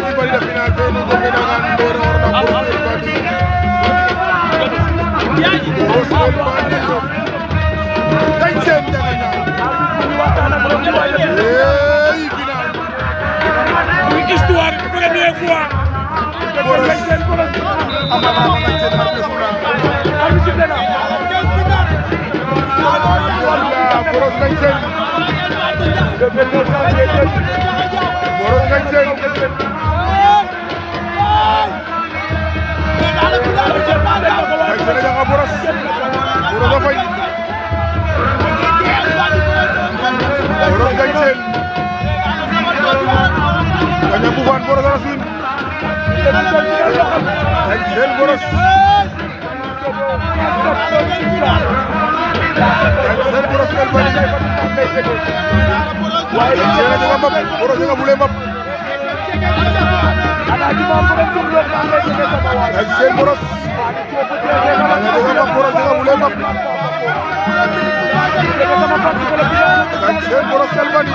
bari la final fe no jombe dangan doro orna boros el bandi boros el bandi dañ seen jagana hey final une histoire première fois boros amama dañ seen arbe funa boros dañ seen boros dañ seen Jangan boros, boros apa ini? Boros gancel, banyak bukan boros rasin. Gancel boros, gancel boros kalbani. Gancel jangan map, boros jangan boleh map. Gancel boros. Boros jangan boleh map. Gancel boros kalbani.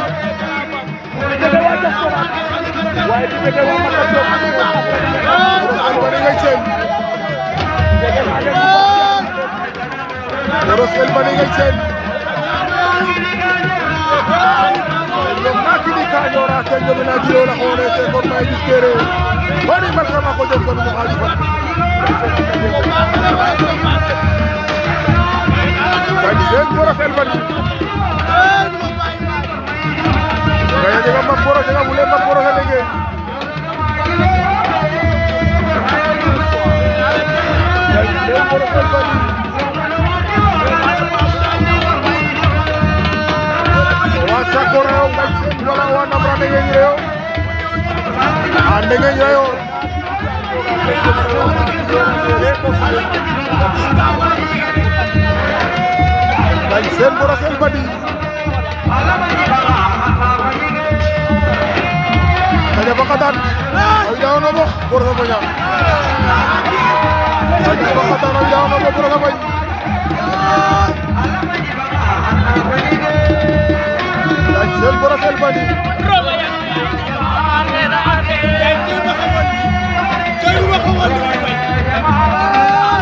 Boros kalbani gancel. Boros kalbani gancel. Yang nak ini kanya orang tanya mana dia orang orang itu korban diskere. Bani mereka nak kau jadikan mukhalifan. Gancel boros kalbani. Gaya jangan mak boros jangan boleh mak boros lagi. Gancel boros kalbani. Wasa korang gancel wala wana berani ngeyo. Ande ngeyo. Gancel boros kalbani. Kaya bakatan. Ay daw na mo boros apa nya. Kaya bakatan ay daw na mo boros apa. Gancel boros kalbani.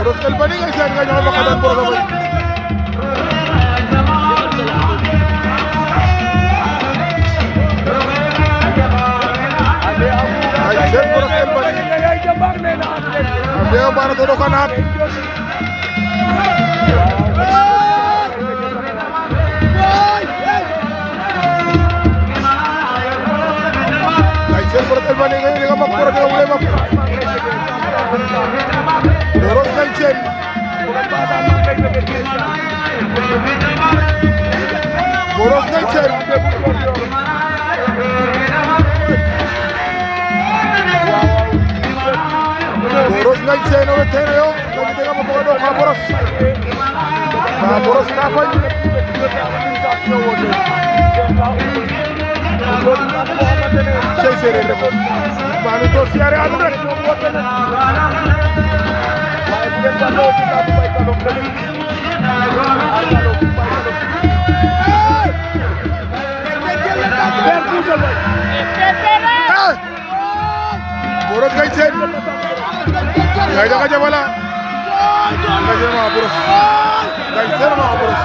Boros kalbani gancel kaya bakatan boros apa. Gancel boros kalbani. Ande bara todo kanat. Gancel boros kalbani ngayon dengan mak boros dengan boleh mak. Boros gancel. Boros gancel. Boros gancel no vetere yo. Kami tengah membawa doa boros. Nah boros kapan? Saya sering dapat. Malu tu siapa ada rek? Boros gancel. Gaya jangan jawala. Gancel mah boros. Gancel mah boros.